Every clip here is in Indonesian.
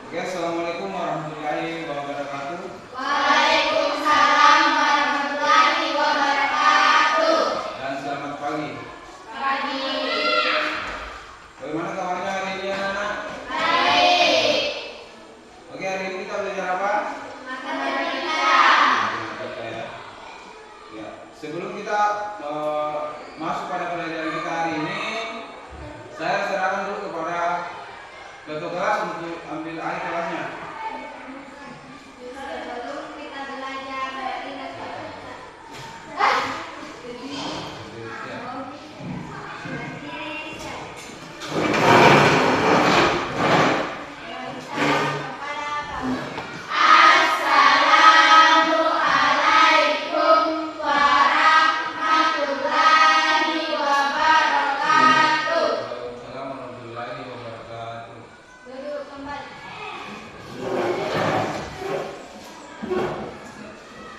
Oke, assalamualaikum warahmatullahi wabarakatuh. Waalaikumsalam warahmatullahi wabarakatuh. Dan selamat pagi. Pagi. Bagaimana kabarnya hari ini anak-anak? Baik. Oke, hari ini kita belajar apa? Matematika. Matematika ya. Ya, sebelum kita masuk pada pelajaran kita hari ini, saya serahkan dulu kepada ketua kelas untuk ambil alih kelasnya. Sebelum kita belajar matematika. Assalamualaikum warahmatullahi wabarakatuh. Waalaikumsalam warahmatullahi wabarakatuh. Duduk kembali.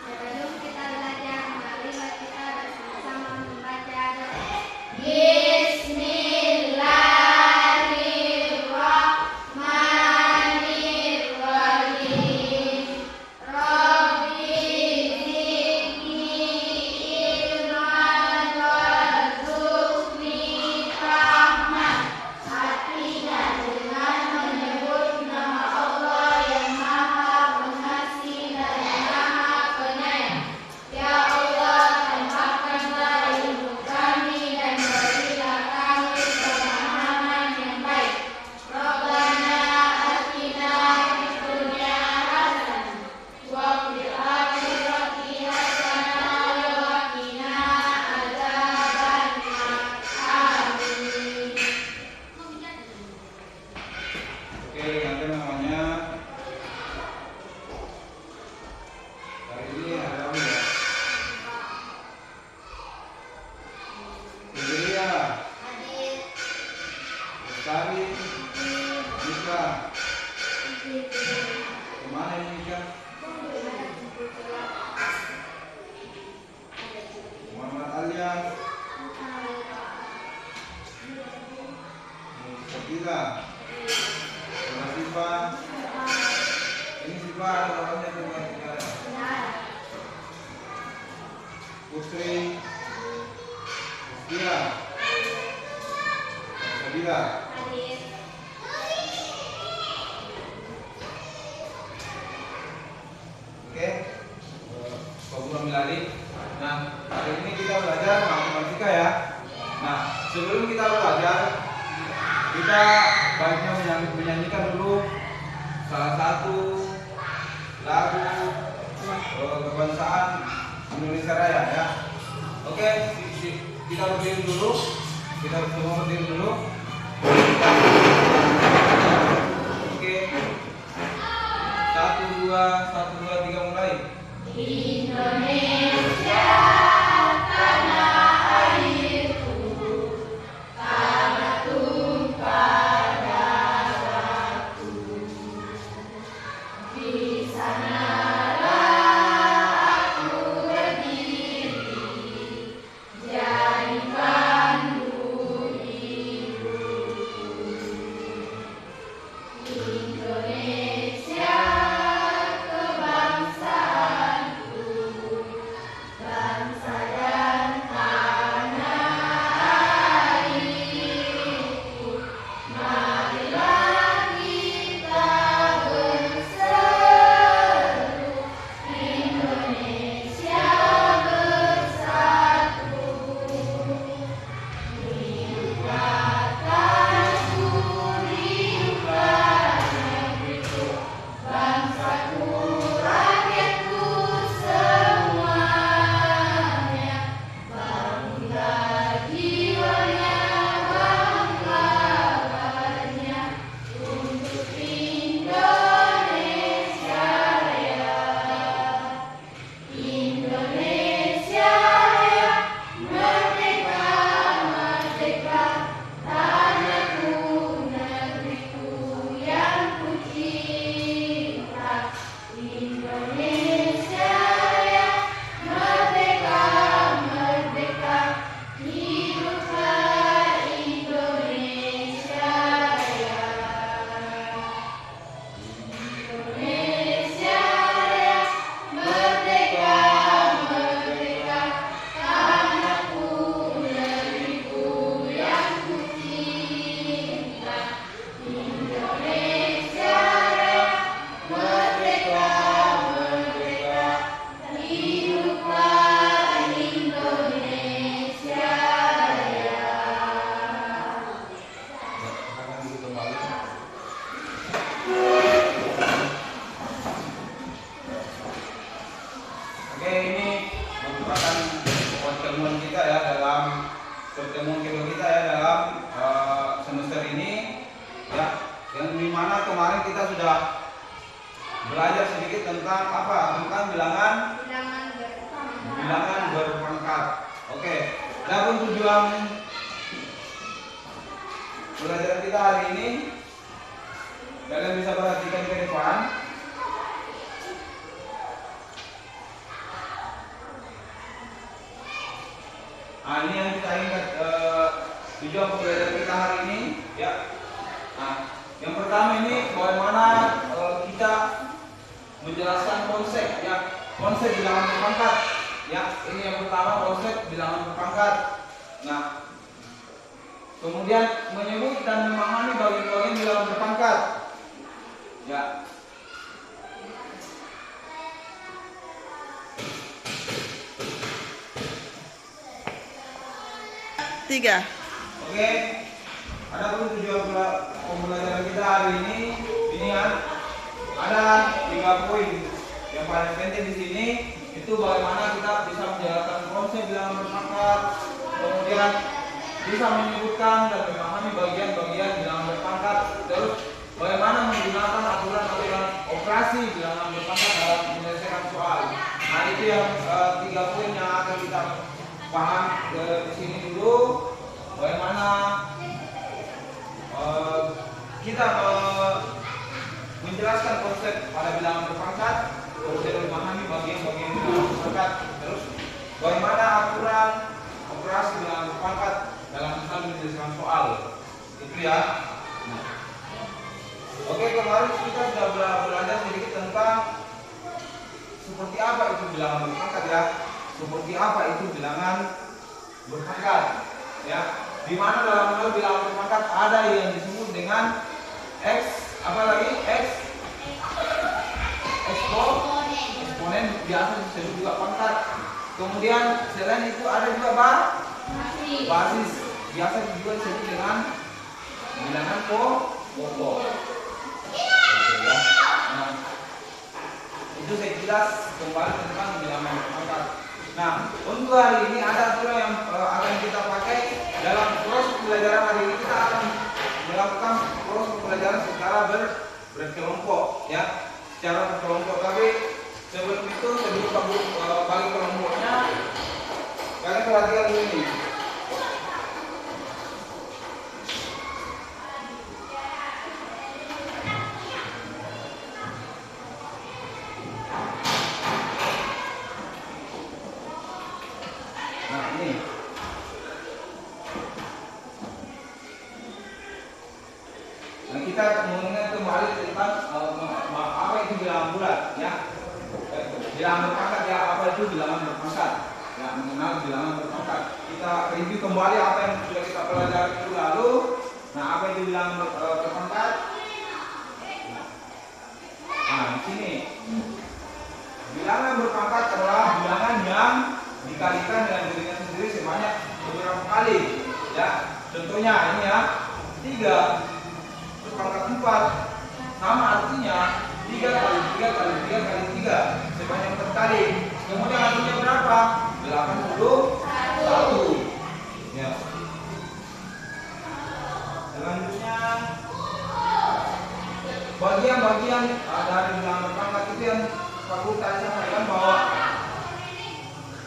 Sebelum kita belajar, marilah kita bersama-sama membaca doa. Bismillahirrahmanirrahim. Rabbi zidni ilman warzuqni fahman. Artinya dengan menyebut nama Allah yang Maha Pengasih dan Maha Penyayang. Ya Allah, tambahkanlah ilmu kami dan berilah kami pemahaman yang baik. Rabbana atina fid dunya hasanah wa fil akhirati hasanah wa qina adzabannar. Amin. Oke, nanti namanya hari ini ada apa ya? Fidelia, Hadir. Bestari, Nika. Kemana ini Nika? Muhammad Alias, Sakila, Siva. Ini Siva ada orangnya tuh Siva. Putri, Dia, Sabila. Hadir. Oke, Pak Miladi. Nah, hari ini kita belajar matematika ya. Nah, sebelum kita belajar, kita baiknya menyanyikan dulu salah satu lagu kebangsaan Indonesia Raya ya. Oke, kita berdiri dulu. Kita semua berdiri dulu. Oke. 1, 2, 3 mulai. Indonesia tanah airku, tanah tumpah darahku. Di sanalah aku berdiri, jadi pandu hidupku. Indonesia kebangsaanku, kemarin kita sudah belajar sedikit tentang apa? Tentang bilangan berpangkat. Oke. Adapun tujuan pelajaran kita hari ini, kalian bisa perhatikan ke depan. Nah, ini yang kita ingat tujuan pembelajaran kita hari ini, ya. Nah, yang pertama ini bagaimana kita menjelaskan konsep, ya, konsep bilangan berpangkat, ya. Ini yang pertama, konsep bilangan berpangkat. Nah, kemudian menyebut dan memahami bagian-bagian bilangan berpangkat, ya. Tiga. Oke, ada tujuan pembelajaran kita hari ini kan ada 3 poin. Yang paling penting di sini itu bagaimana kita bisa menjelaskan konsep bilangan berpangkat, kemudian bisa menyebutkan dan memahami bagian-bagian bilangan berpangkat, terus bagaimana menggunakan aturan-aturan operasi bilangan berpangkat dalam menyelesaikan soal. Nah, itu yang 3 poin yang akan kita paham di sini dulu, bagaimana kita menjelaskan konsep pada bilangan berpangkat, kemudian memahami bagian-bagian bilangan berpangkat, terus bagaimana aturan operasi bilangan berpangkat dalam hal menyelesaikan soal. Itu ya. Nah. Oke, kemarin kita sudah belajar sedikit tentang seperti apa itu bilangan berpangkat, ya. Seperti apa itu bilangan berpangkat, ya. Di mana dalam hal bilangan berpangkat ada yang disebut dengan x, apa lagi? Eksponen, biasa disebut juga pangkat. Kemudian selain itu ada juga basis, biasa juga disebut dengan bilangan pokok. Nah, itu saya jelas kembali tentang bilangan berpangkat. Nah, untuk hari ini ada aturan yang akan kita pakai dalam proses pembelajaran hari ini. Kita akan melakukan proses pembelajaran secara berkelompok, ya, secara berkelompok. Tapi sebelum itu, sebelum bagi kelompoknya, kalian perhatikan dulu ini. Nah, ini. Nah, kita mengenai kembali tentang apa itu bilangan bulat, ya. Bilangan berpangkat, ya, apa itu bilangan berpangkat, ya, mengenal bilangan berpangkat. Kita review kembali apa yang sudah kita pelajari itu lalu. Nah, apa itu bilangan berpangkat? Nah, di sini bilangan berpangkat adalah bilangan yang dikalikan dengan dirinya sendiri sebanyak beberapa kali, ya. Contohnya ini, ya, 3 berpangkat 4 sama artinya 3 kali 3 kali 3 kali 3 sebanyak 4 kali. Kemudian artinya berapa? 81, ya. Selanjutnya bagian-bagian dari bilangan berpangkat itu yang Pak Guru tadi sampaikan bahwa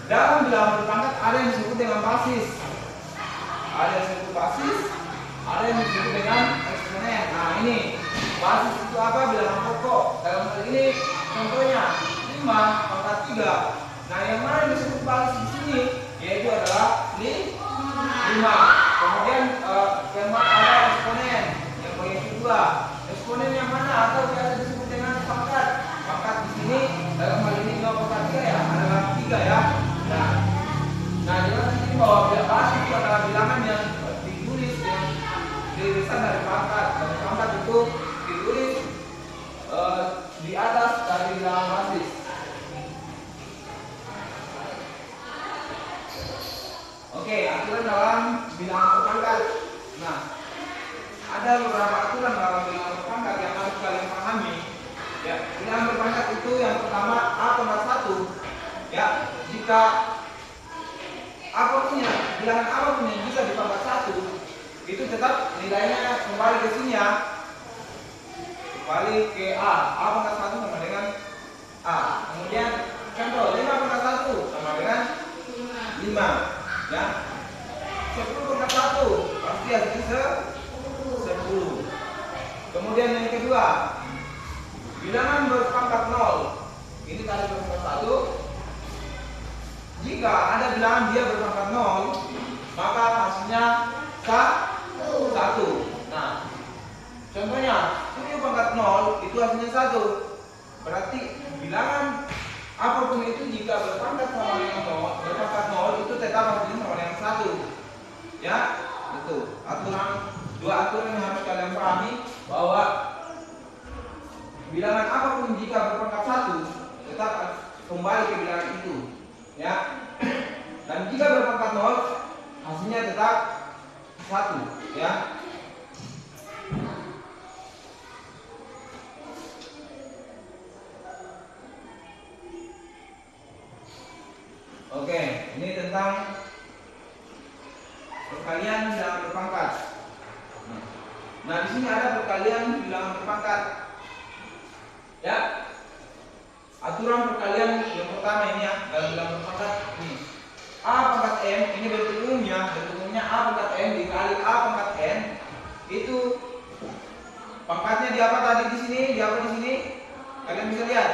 dalam bilangan berpangkat ada yang disebut dengan basis, ada yang disebut basis, ada yang disebut dengan eksponen. Nah, ini basis itu apa? Bilangan pokok. Dalam hal ini contohnya 5 pangkat 3. Nah, yang mana yang disebut basis di sini yaitu adalah 5. Kemudian yang mana ada eksponen yang bagian kedua. Eksponen yang mana atau biasa disebut dengan pangkat. Pangkat di sini dalam hal ini 2 pangkat 3, ya, adalah 3, ya. Nah, jelas di sini bahwa basis itu adalah bilangan yang ditulis dengan rilisan dari pangkat. Dan pangkat itu ditulis di atas dari bilangan basis. Oke, aturan dalam bilangan berpangkat. Nah, ada beberapa aturan dalam bilangan berpangkat yang harus kalian pahami. Ya, bilangan berpangkat itu yang pertama A,1, ya, jika bilangan apapun yang bisa dipangkat 1 itu tetap nilainya kembali ke sini, ya. balik ke A. A pangkat 1 sama dengan A. Kemudian contoh 5 pangkat 1 sama dengan 5. Ya. 10 pangkat 1 pasti hasilnya 10. Kemudian yang kedua, bilangan berpangkat 0. Ini tadi berpangkat 1. Jika ada bilangan dia berpangkat 0, maka hasilnya 1. Nah, contohnya 7 pangkat 0 itu hasilnya 1. Berarti bilangan apapun itu jika berpangkat sama dengan 0, berpangkat 0 itu tetap hasilnya sama dengan 1. Ya, itu dua aturan yang harus kalian pahami, bahwa bilangan apapun jika berpangkat 1 tetap kembali ke bilangan itu. Ya. Dan jika berpangkat 0 hasilnya tetap 1. Ya. Oke, ini tentang perkalian bilangan berpangkat. Nah, di sini ada perkalian bilangan berpangkat. Ya. Aturan perkalian yang pertama ini ya, dalam bilangan berpangkat ini. A pangkat M, ini bentuk umumnya A pangkat M dikali A pangkat N. Itu pangkatnya di apa tadi di sini? Di apa di sini? Kalian bisa lihat.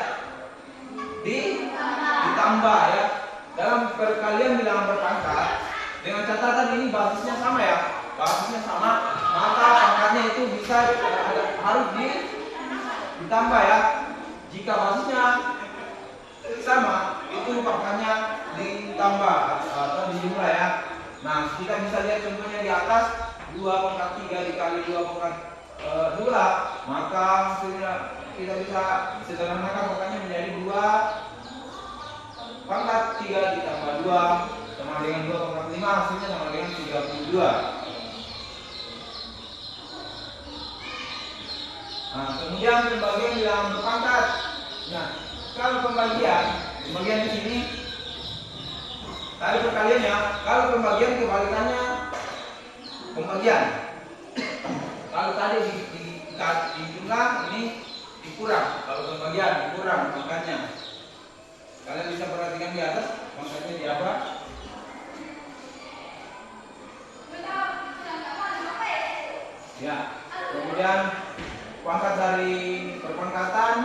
Ditambah ya. Dalam perkalian bilangan berpangkat, dengan catatan ini basisnya sama ya. Basisnya sama, maka pangkatnya itu bisa harus ditambah ya. Jika basisnya sama, itu pangkatnya ditambah atau dijumlah ya. Nah, kita bisa lihat contohnya di atas, 2 pangkat 3 dikali 2 pangkat 2, maka hasilnya kita bisa sederhanakan pangkatnya menjadi 2 pangkat 3 ditambah 2 sama dengan 2 pangkat 5, hasilnya sama dengan 32. Nah, kemudian pembagian bilangan berpangkat. Nah, kalau pembagian di sini tadi perkaliannya, kalau pembagian kebalikannya pembagian. Kalau tadi di jumlah, ini dikurang. Kalau pembagian dikurang pangkatnya. Kalian bisa perhatikan di atas pangkatnya di apa? Ya. Kemudian pangkat dari perpangkatan.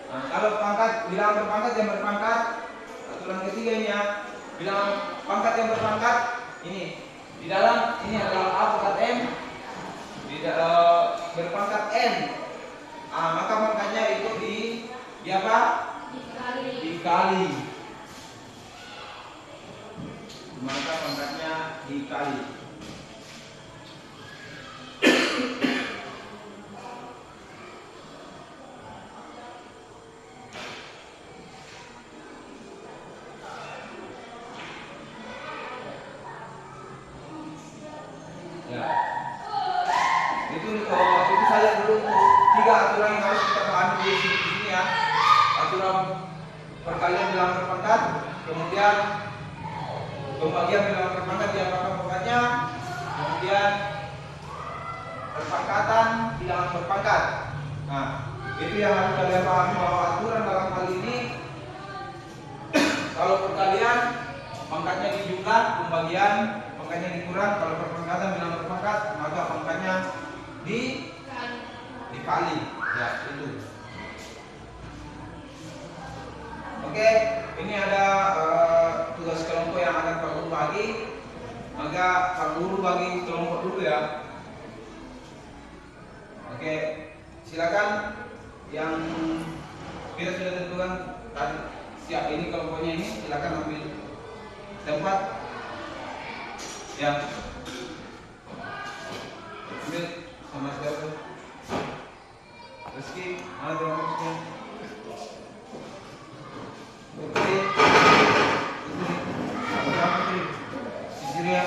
Nah, kalau bilangan berpangkat yang berpangkat, aturan ketiga ini ya, bilangan pangkat yang berpangkat ini di dalam ini adalah A pangkat M, berpangkat N. Nah, maka pangkatnya itu di apa? Dikali. Maka pangkatnya dikali. Ya. Itu saja dulu 3 aturan yang harus kita pahami di sini ya. Aturan perkalian bilangan berpangkat, kemudian pembagian bilangan berpangkat di apakah pangkatnya, kemudian perpangkatan bilangan berpangkat. Nah, itu yang harus kalian pahami, bahwa aturan dalam hal ini kalau perkalian pangkatnya dijumlah, pembagian pangkatnya dikurang. Kalau perpangkatan bilangan berpangkat, maka pangkatnya dikali. Ya, itu. Oke, ini ada tugas kelompok yang akan Pak Guru bagi. Maka Pak Guru bagi kelompok dulu ya. Oke, silakan yang kita sudah tentukan tadi siap ini kelompoknya ini, silakan ambil tempat. Ya. Ambil sama siapa? Rizky, mana kelompoknya? Oke. Sisiria.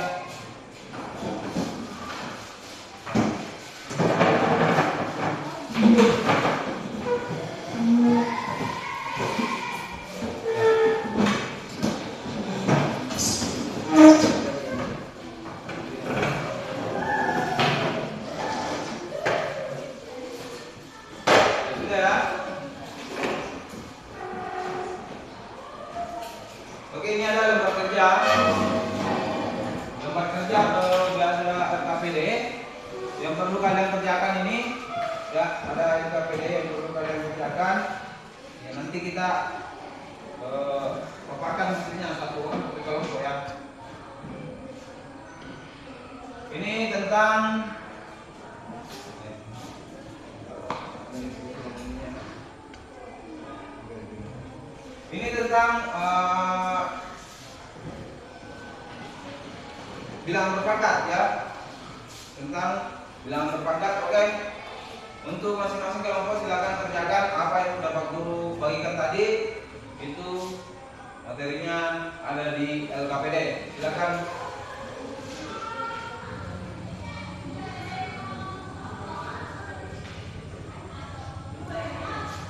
Sudah ya. Oke, ini ada lembar kerja. Lembar kerja biasa LKPD yang perlu kalian kerjakan ini. Ya, ada LKPD yang perlu kalian kerjakan. Ya, nanti kita paparkan hasilnya satu orang satu kelompok ya. Ini tentang bilangan berpangkat ya. Tentang bilangan berpangkat. Oke. Untuk masing-masing kelompok silakan kerjakan apa yang sudah Pak Guru bagikan tadi. Itu materinya ada di LKPD. Silakan.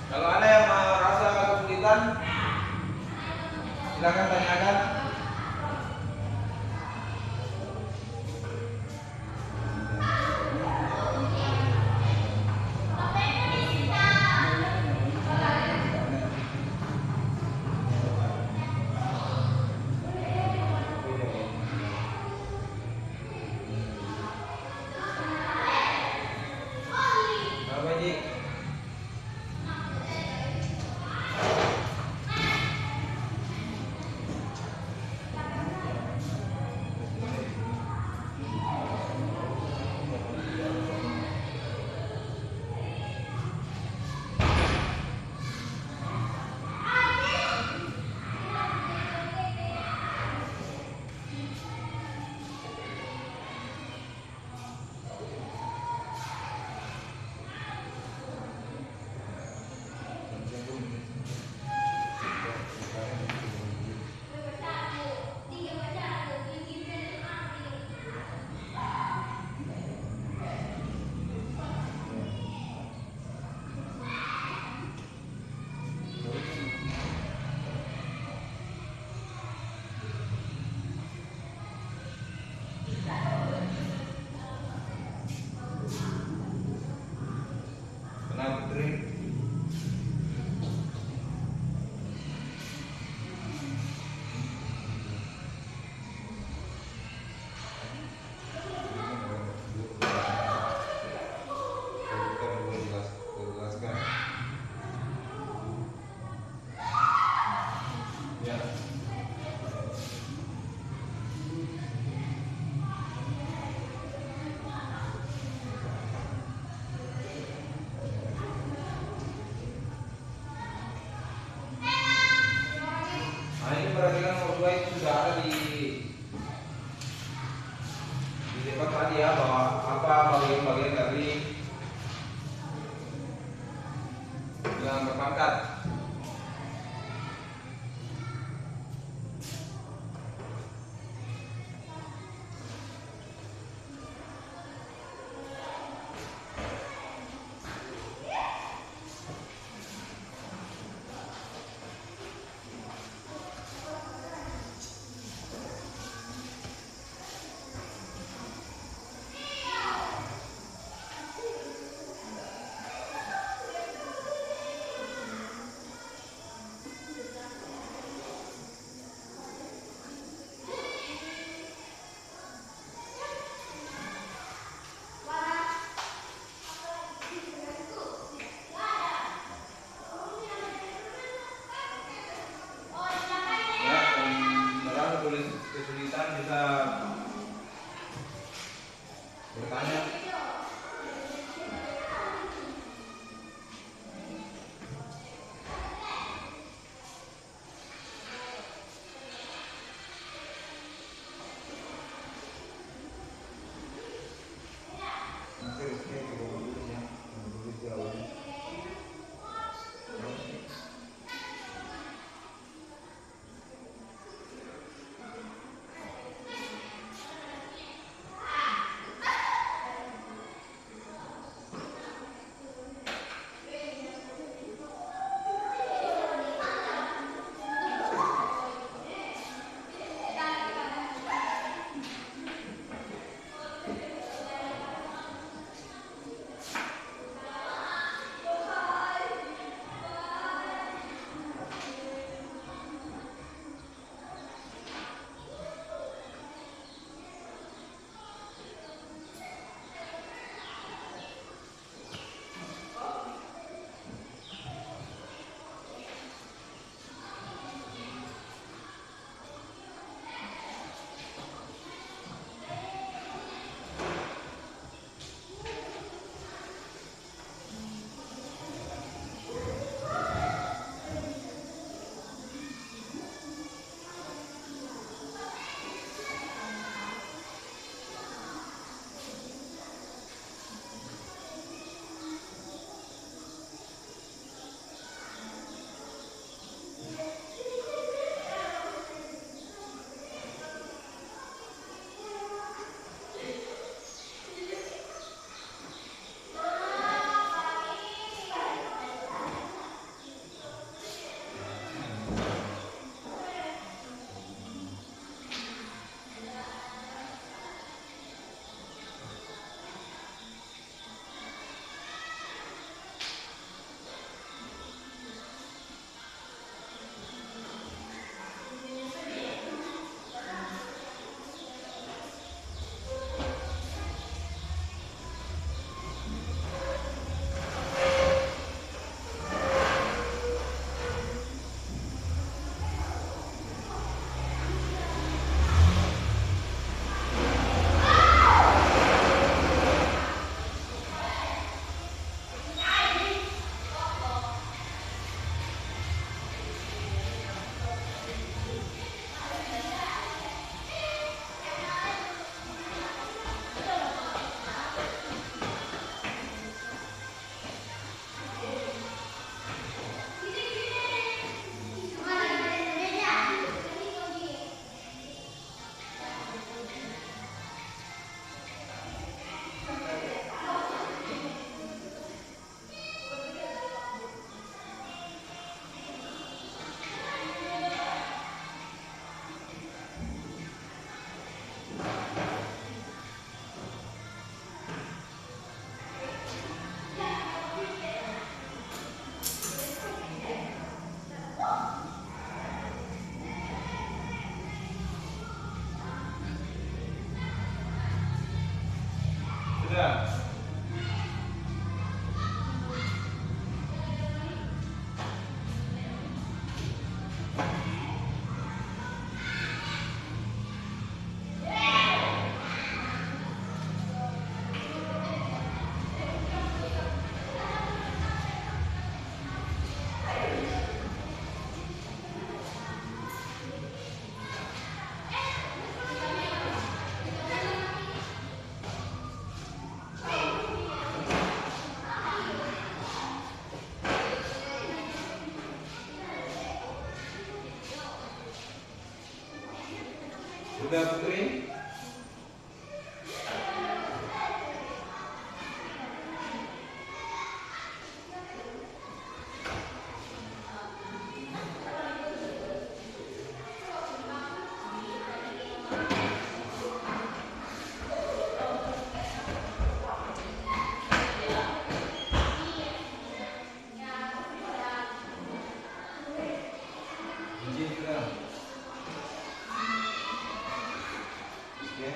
Kalau ada yang merasa kesulitan, silakan tanyakan. Perhatikan nomor 2 itu sudah ada di depan tadi ya, bahwa apa bagian-bagian dari bilangan berpangkat. Sudah Putri? Izin sudah. Oke.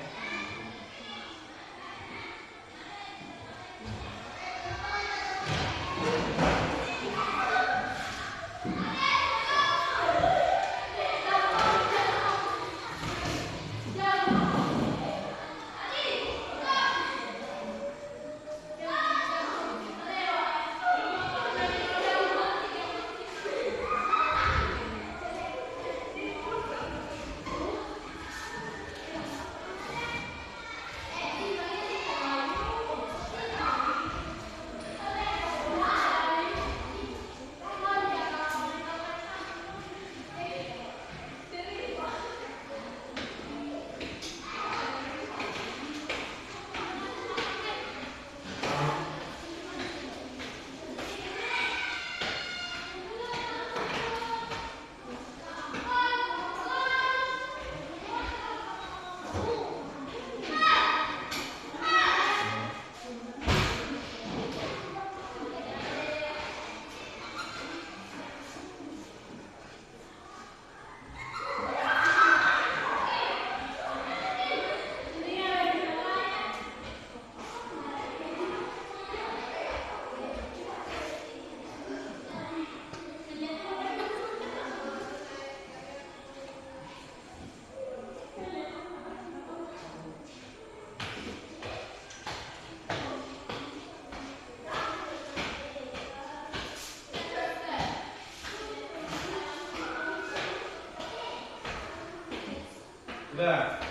Sudah.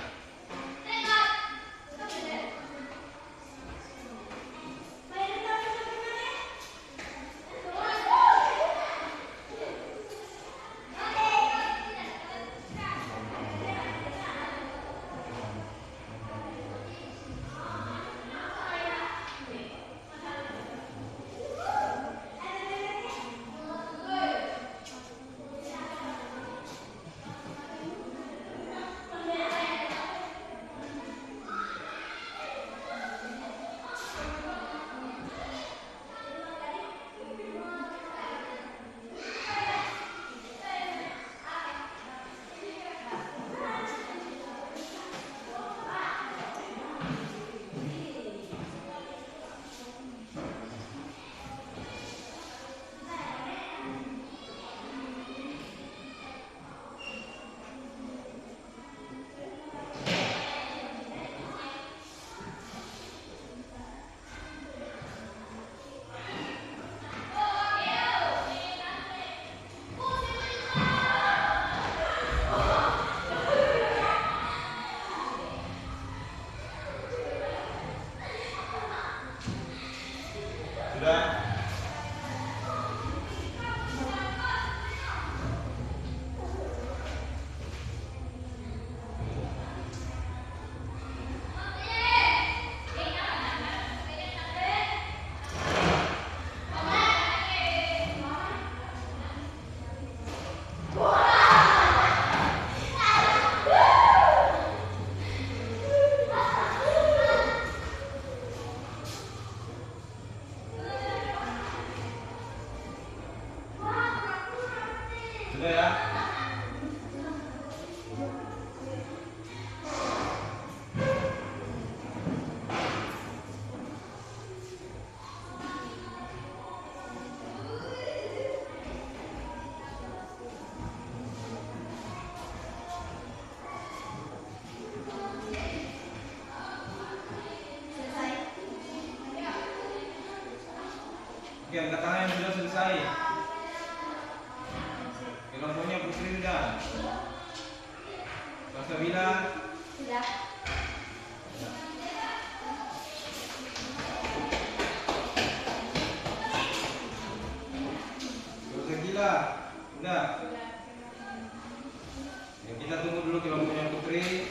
Sudah. Sudah ya. Oke, angkat tangan yang sudah selesai. Kelompoknya Putri sudah. Salsabila Sudah. Salsabila sudah. Ya, kita tunggu dulu kelompoknya Putri.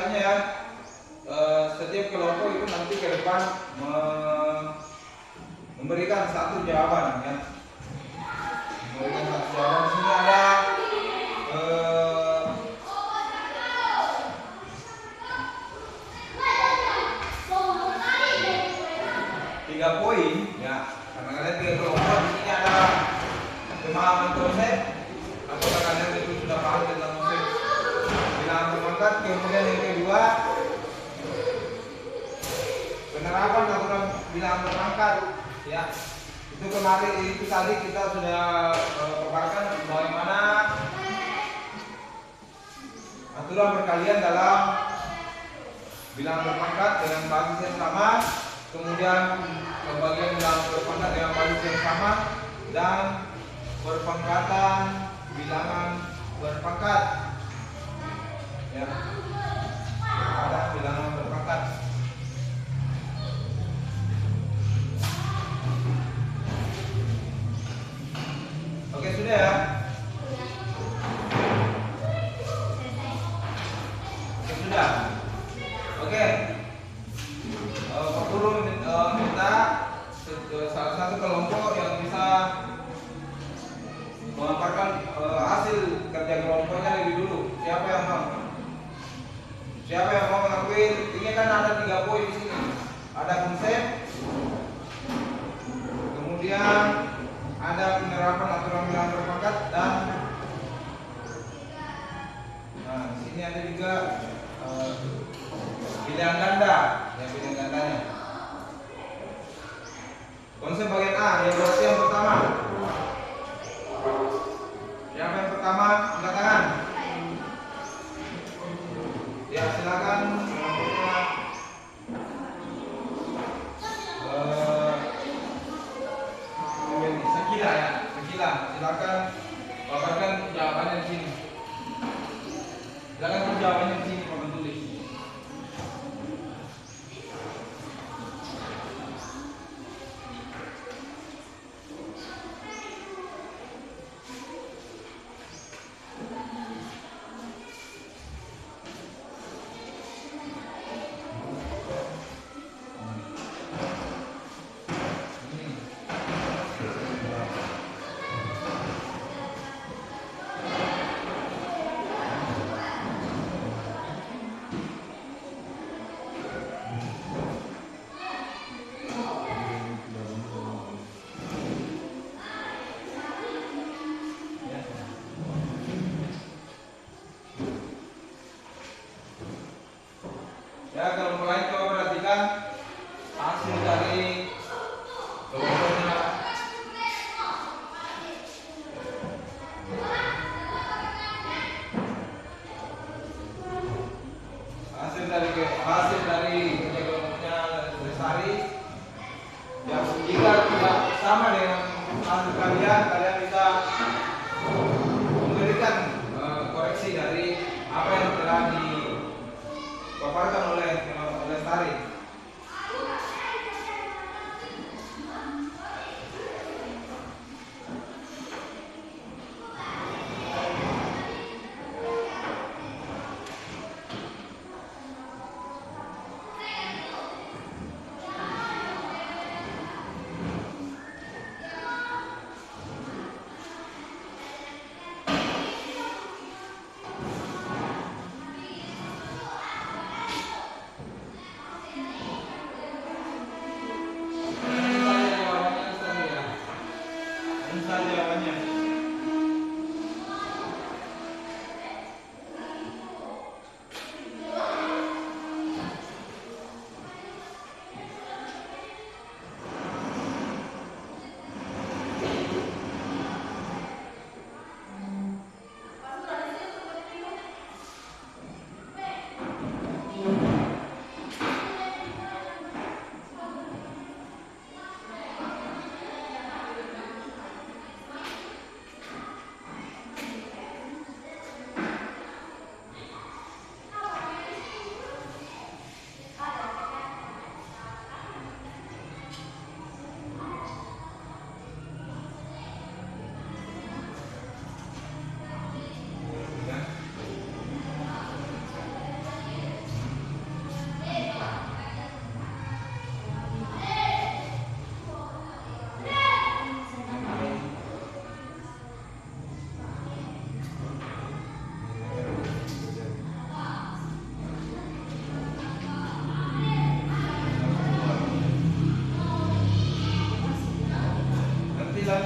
biasanya ya setiap kelompok itu nanti ke depan memberikan satu jawaban ya. Memberikan satu jawaban. Di sini ada tiga poin ya. Karena kalian tiga kelompok, di sini ada pemahaman konsep. Apakah kalian itu sudah paham tentang konsep bilangan berpangkat? Kemudian yang kedua, penerapan aturan bilangan berpangkat ya. Itu kemarin itu tadi kita sudah paparkan bagaimana aturan perkalian dalam bilangan berpangkat dengan basis yang sama, kemudian pembagian bilangan berpangkat dengan basis yang sama, dan perpangkatan bilangan berpangkat ya. Ada bilangan berpangkat. Oke, sudah ya. Oke, sudah. Oke. Pak Guru minta salah satu kelompok yang bisa memaparkan hasil kerja kelompoknya lebih dulu. Siapa yang mau? Siapa yang mau mengakui? Ini kan ada 3 poin di sini. Ada konsep, kemudian ada penerapan aturan bilangan berpangkat, dan di sini ada juga pilihan ganda, ya pilihan gandanya. Konsep bagian A, yang berarti yang pertama. Siapa yang pertama? Angkat tangan. Ya, silakan. Sekila ya, sekila. Silakan paparkan jawabannya di sini. Silakan jawabannya di sini, Pak tulis. Ya, kalau mulai coba perhatikan hasil dari kelompoknya. Hasil dari kelompoknya Lestari. Ya, jika tidak sama dengan hasil kalian bisa memberikan koreksi dari apa yang telah dipaparkan oleh Lestari.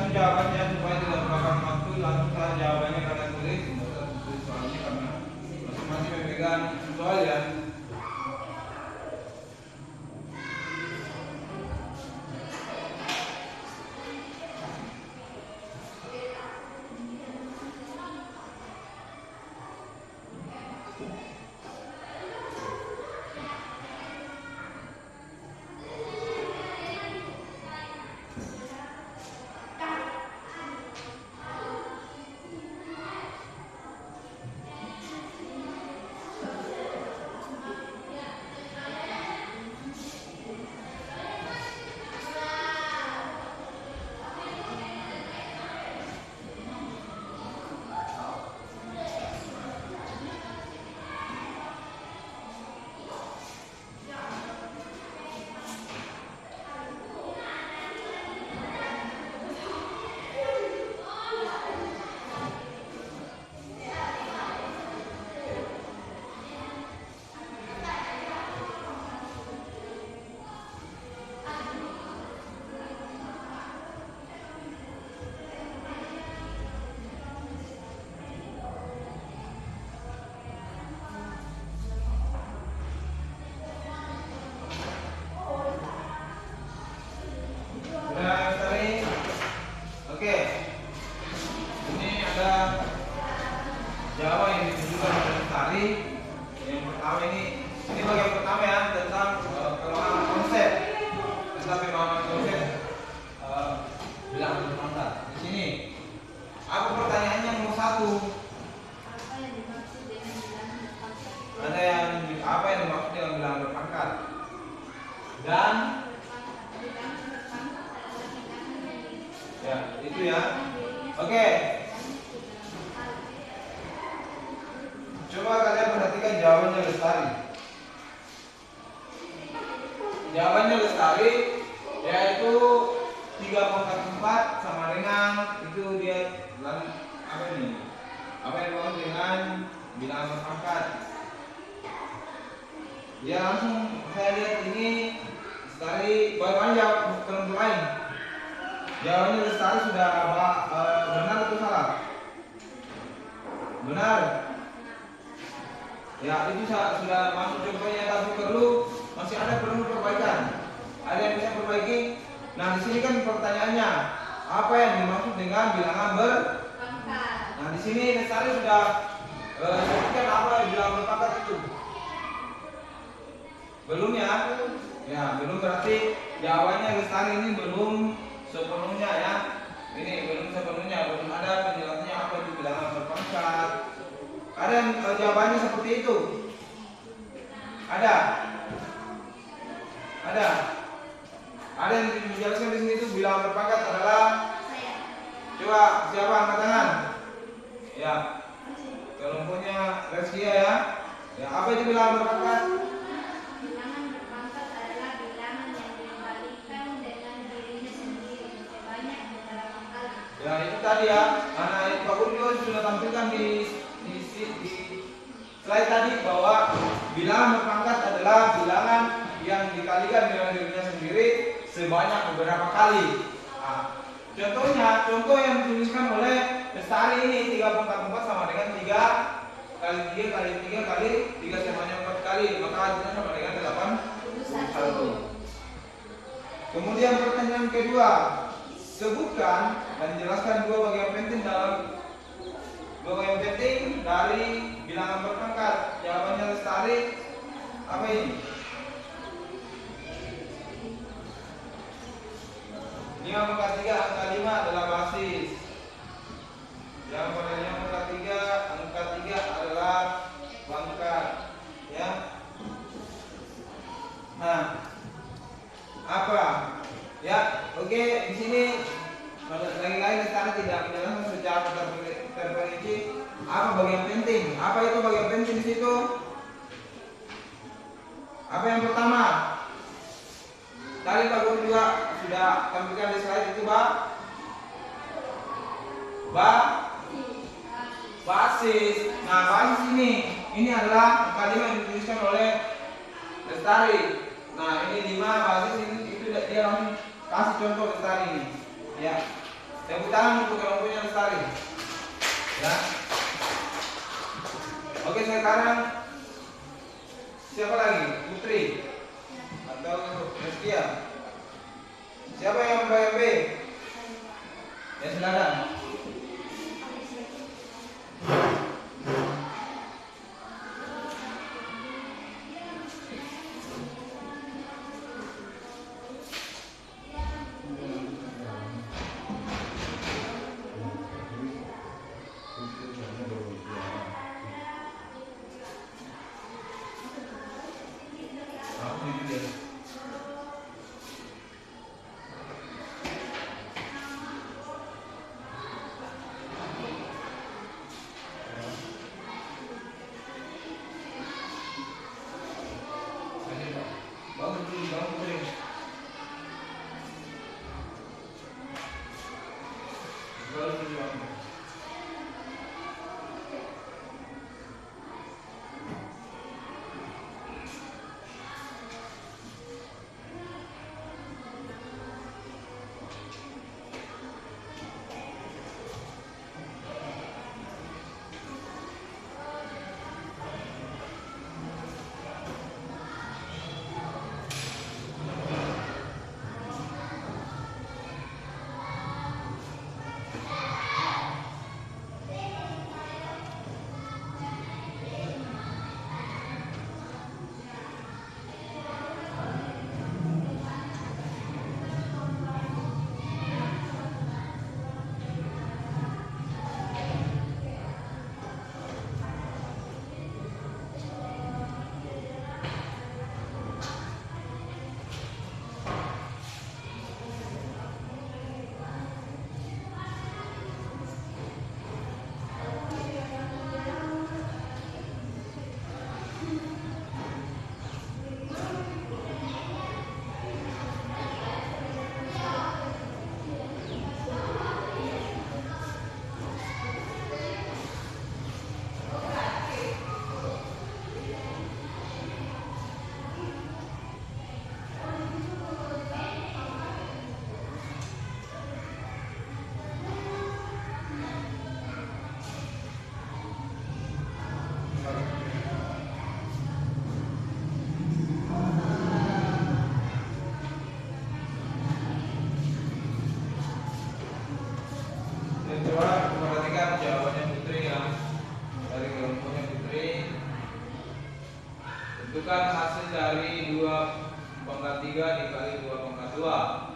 langsung jawabannya supaya tidak memakan waktu, langsung saja jawabannya kalian tulis. Nggak usah tulis soalnya karena masing-masing memegang soal ya. Oke, ini ada jawaban yang ditunjukkan oleh Lestari. Yang pertama ini bagian pertama ya tentang pemahaman konsep, bilangan berpangkat. Di sini, apa pertanyaannya nomor 1? Ada yang apa yang dimaksud dengan bilangan berpangkat? Dan ya, itu ya. Oke. Coba kalian perhatikan jawabannya Lestari. Jawabannya Lestari yaitu 3/4 sama dengan itu dia apa ini? Apa yang dimaksud dengan bilangan berpangkat? Ya langsung saya lihat ini Lestari bagaimana jawab kelompok lain? Jawabannya Lestari sudah benar atau salah? Benar. Ya itu sudah masuk contohnya, tapi masih perlu perbaikan. Ada yang bisa perbaiki? Nah di sini kan pertanyaannya apa yang dimaksud dengan bilangan berpangkat? Nah di sini Lestari sudah sebutkan apa bilangan berpangkat itu. Belum ya? Ya belum, berarti jawabannya Lestari ini belum sepenuhnya ya. Ini belum sepenuhnya, belum ada penjelasannya apa itu bilangan berpangkat. Ada yang jawabannya seperti itu? Ada? Ada yang dijelaskan di sini itu bilangan berpangkat adalah? Coba siapa angkat tangan? Ya. Kelompoknya Reskia ya. Ya, apa itu bilangan berpangkat? Bilangan berpangkat adalah bilangan yang dikalikan dengan dirinya sendiri sebanyak beberapa kali. Ya itu tadi ya. Anak Pak Guru sudah tampilkan di slide tadi bahwa bilangan berpangkat adalah bilangan yang dikalikan dengan dirinya sendiri sebanyak beberapa kali. Nah, contoh yang dituliskan oleh Lestari ini 3/4 sama dengan 3 kali 3 kali 3 kali 3 sebanyak 4 kali, maka hasilnya sama dengan 81. Kemudian pertanyaan kedua, sebutkan dan jelaskan dua bagian penting dari bilangan berpangkat. Jawabannya Lestari apa ini? 5/3 angka 5 adalah basis. Yang pada 5/3 angka 3 adalah pangkat, ya. Nah, apa? Ya, oke, di sini lagi-lagi Lestari tidak menjelaskan secara terperinci apa bagian penting. Apa itu bagian penting di situ? Apa yang pertama? Tadi Pak Guru juga sudah tampilkan di slide itu, basis. Nah, basis ini adalah kalimat yang dituliskan oleh Lestari. Nah, ini 5 basis, ini itu dia langsung kasih contoh Lestari ini. Ya. Tepuk tangan untuk yang punya Lestari. Ya. Oke, sekarang siapa lagi? Putri atau Reskia? Siapa yang membayar B? Ya silakan. Coba perhatikan jawabannya Putri ya, dari kelompoknya Putri. Tentukan hasil dari 2/3 dikali 2/2.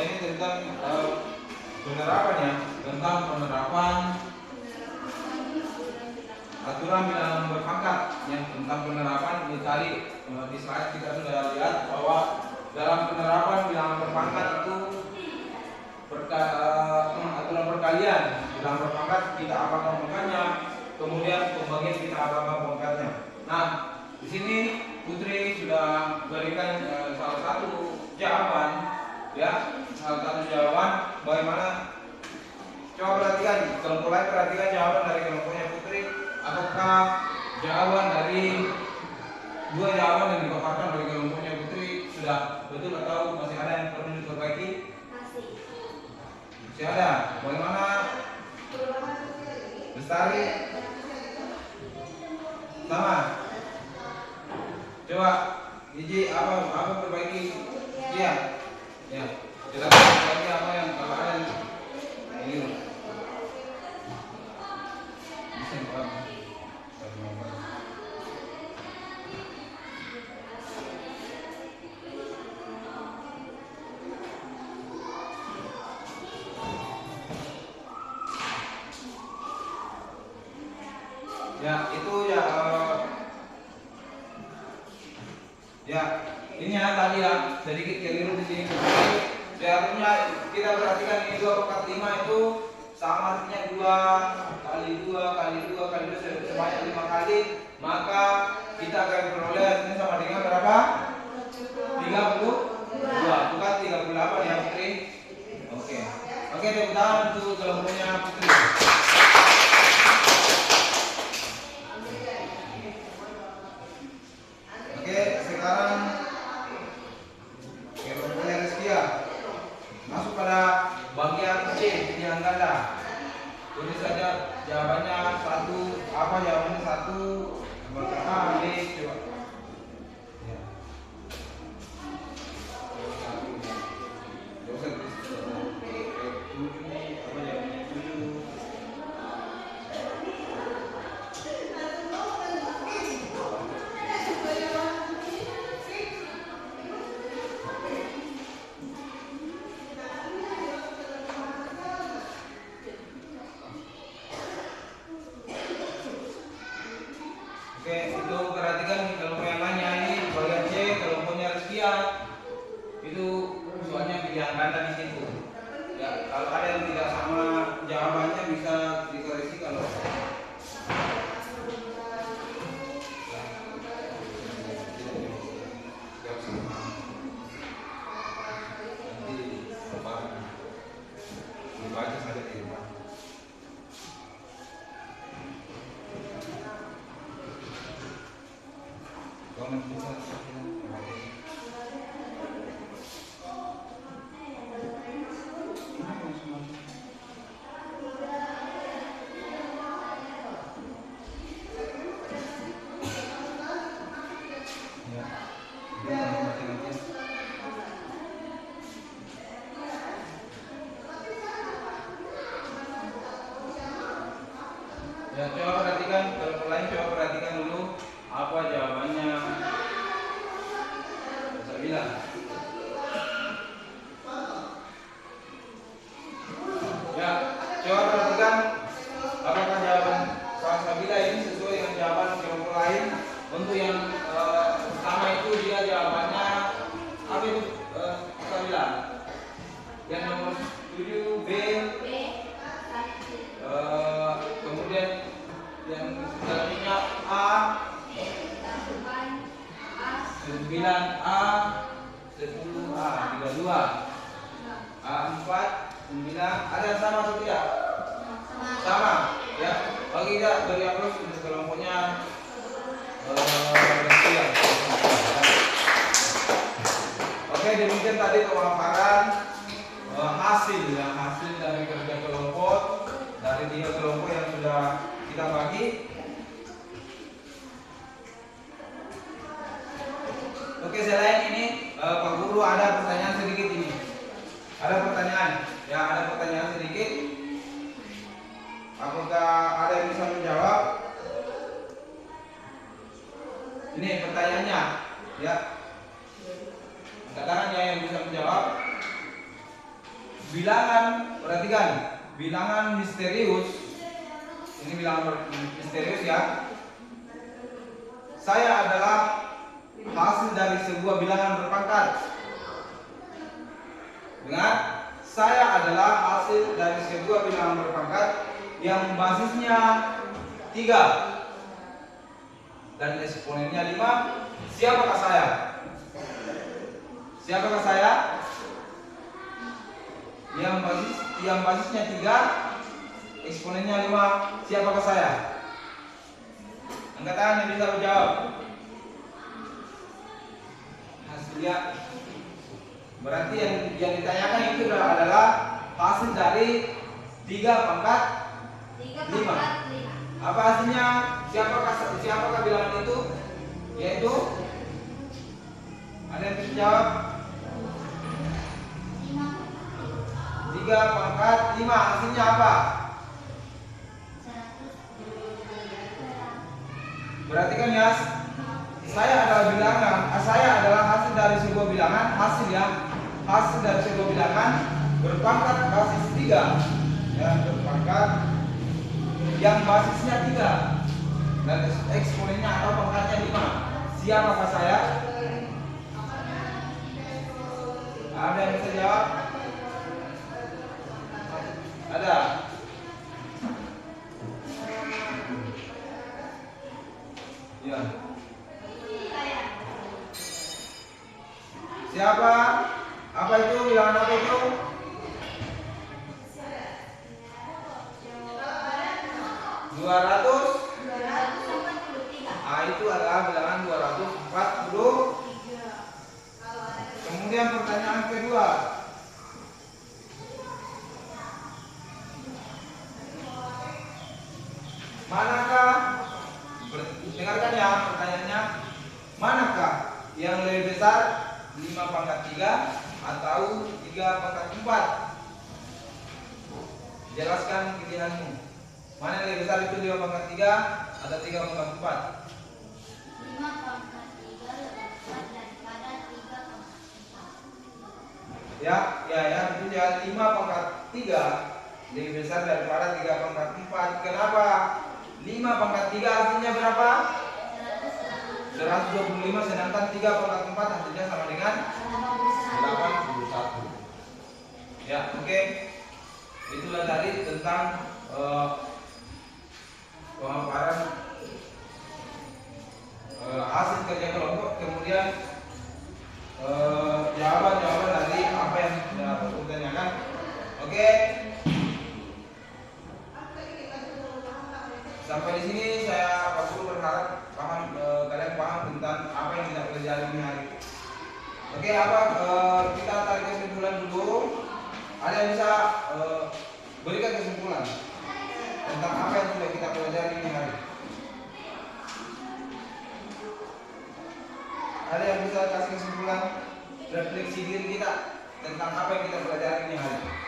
ini tentang penerapan ya, tentang penerapan aturan bilangan berpangkat. Yang tentang penerapan itu tadi di slide kita sudah lihat bahwa dalam penerapan bilangan berpangkat itu aturan perkalian bilangan berpangkat kita apakah pangkatnya, kemudian pembagian kita apakah pangkatnya. Nah, di sini Putri sudah berikan salah satu jawaban ya, salah satu jawaban bagaimana. Coba perhatikan, kelompok lain perhatikan jawaban dari kelompoknya Putri. Apakah jawaban dari dua jawaban yang dipaparkan dari kelompoknya Putri sudah betul atau masih ada yang perlu diperbaiki? Masih ada. Bagaimana Lestari? Sama. Coba Gigi apa perbaiki? Iya. Ya. Silakan perbaiki apa yang kalau ada yang keliru. Ya, itu ya ya, ini ya tadi ya sedikit keliru di sini. Seharusnya kita perhatikan ini 2 pangkat 5 itu sama artinya 2 kali 2 kali 2 kali 2 sebanyak 5 kali, maka kita akan peroleh hasilnya sama dengan berapa? 32, bukan 38 ya Putri. Oke, tepuk tangan untuk kelompoknya Putri. Oke, sekarang kelompoknya Rizkia masuk pada bagian C, pilihan ganda. Tulis saja jawabannya satu, apa jawabannya satu, pertama B, coba. Ya. Oke, itu perhatikan kelompok yang lainnya ini bagian C, kelompoknya Rizkia itu soalnya pilihan ganda di situ. Ya, kalau ada yang tidak sama jawabannya bisa dikoreksi kalau dibaca saja di rumah. Ya, coba perhatikan, kalau lain coba perhatikan dulu apa jawabannya. Saya bilang. Ya, coba perhatikan apakah jawaban Salsabila ini sesuai dengan jawaban kelompok lain. Untuk yang pertama itu dia jawabannya apa itu Salsabila? Yang nomor 7 B. Kemudian yang selanjutnya A 9A 10A 32 A4 9 ada yang sama atau tidak? Sama ya. Bagi tidak beri aplaus untuk kelompoknya Rizkia. Oke, demikian tadi pemaparan hasil dari kerja kelompok dari 3 kelompok yang sudah kita bagi. Oke, selain ini Pak Guru ada pertanyaan sedikit ini. Ada pertanyaan, ya ada pertanyaan sedikit. Apakah ada yang bisa menjawab? Ini pertanyaannya, ya. Katakan ya yang bisa menjawab. bilangan, perhatikan, bilangan misterius. Ini bilangan misterius ya. Saya adalah hasil dari sebuah bilangan berpangkat. Dengar, saya adalah hasil dari sebuah bilangan berpangkat yang basisnya 3 dan eksponennya 5. Siapakah saya? Siapakah saya? Yang basisnya 3, eksponennya 5. Siapakah saya? Angkat tangan yang bisa menjawab. Hasilnya berarti yang ditanyakan itu adalah hasil dari 3 pangkat 5. Apa hasilnya? Siapakah bilangan itu? Yaitu ada yang bisa jawab? 3 pangkat 5. Hasilnya apa? Perhatikan ya. Saya adalah hasil dari sebuah bilangan, hasil dari sebuah bilangan berpangkat basis 3. Ya, berpangkat yang basisnya 3 dan eksponennya atau pangkatnya 5. Siapakah saya? Ada yang bisa jawab? Ada? Ya. Siapa? Apa itu? Bilangan apa itu? 243. Itu adalah bilangan 240. Kemudian pertanyaan kedua. Manakah, dengarkan ya pertanyaannya, manakah yang lebih besar 5 pangkat 3 atau 3 pangkat 4? Jelaskan pilihanmu. Mana yang lebih besar itu 5 pangkat 3 atau 3 pangkat 4? 5 pangkat 3 lebih besar daripada 3 pangkat 4. Ya, itu ya 5 pangkat 3 lebih besar daripada 3 pangkat 4. Kenapa? 5 pangkat 3 hasilnya berapa? 125, sedangkan 3 pangkat 4 hasilnya sama dengan 81. Ya, oke. Itulah tadi tentang pemaparan hasil kerja kelompok, kemudian jawaban-jawaban dari apa yang sudah Bapak tanyakan. Oke. Sampai di sini saya Pak Guru berharap kalian paham tentang apa yang kita pelajari ini hari. Oke, kita tarik kesimpulan dulu. Ada yang bisa berikan kesimpulan tentang apa yang sudah kita pelajari ini hari? Ada yang bisa kasih kesimpulan, refleksi diri kita tentang apa yang kita pelajari ini hari?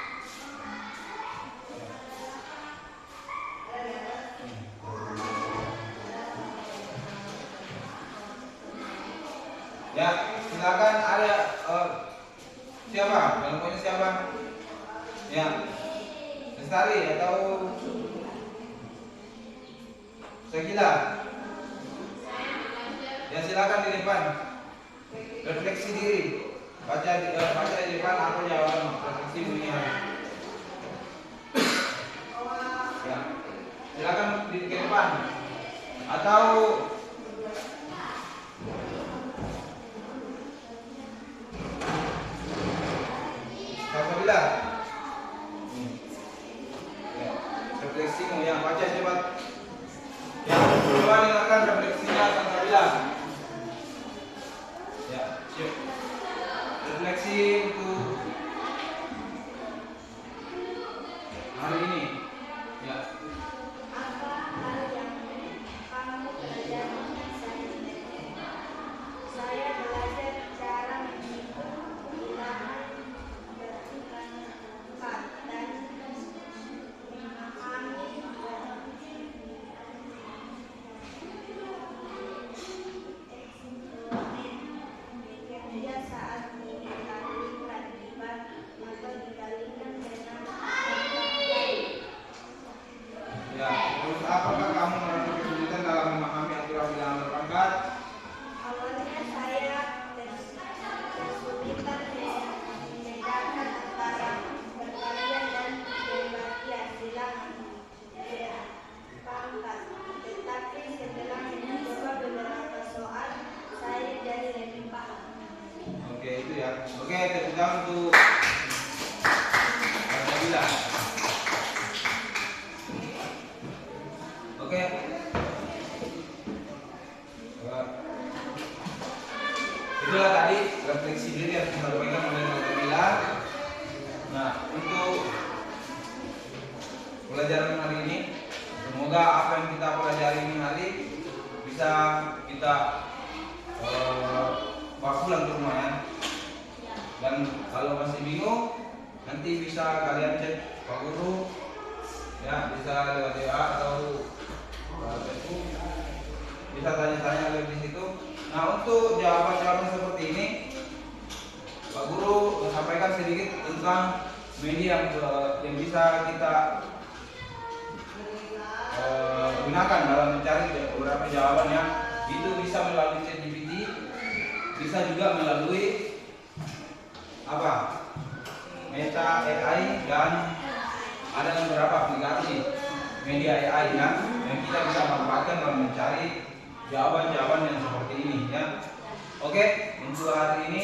Ya, silakan. Ada siapa? Dalam poinnya siapa? Ya, Lestari atau Segila? Ya, silakan di depan. Refleksi diri. Baca di depan apa jawaban refleksi dunia. Ya, silakan di depan. Atau apabila refleksimu yang baca cepat. Yang coba dengarkan refleksinya apabila. Ya, siap. Refleksi untuk hari ini. Ya. Apa hal yang kamu pelajari saya belajar cara menghitung bilangan berpangkat dan memahami eksponen. Kemudian saat dikalikan atau dikalikan bisa. Oke. Itulah tadi refleksi diri yang disampaikan oleh Dr. Bila. Nah, untuk pelajaran hari ini, semoga apa yang kita pelajari ini nanti bisa kita bawa pulang ke rumah ya. Dan kalau masih bingung, nanti bisa kalian cek Pak Guru ya, bisa lewat WA atau Facebook, bisa tanya-tanya lewat di situ. Nah, untuk jawaban-jawaban seperti ini, Pak Guru sampaikan sedikit tentang media yang bisa kita gunakan dalam mencari beberapa jawabannya. Itu bisa melalui ChatGPT, bisa juga melalui Meta AI, dan ada beberapa aplikasi media AI ya, yang kita bisa manfaatkan dalam mencari jawaban-jawaban yang seperti ini ya. Oke, untuk hari ini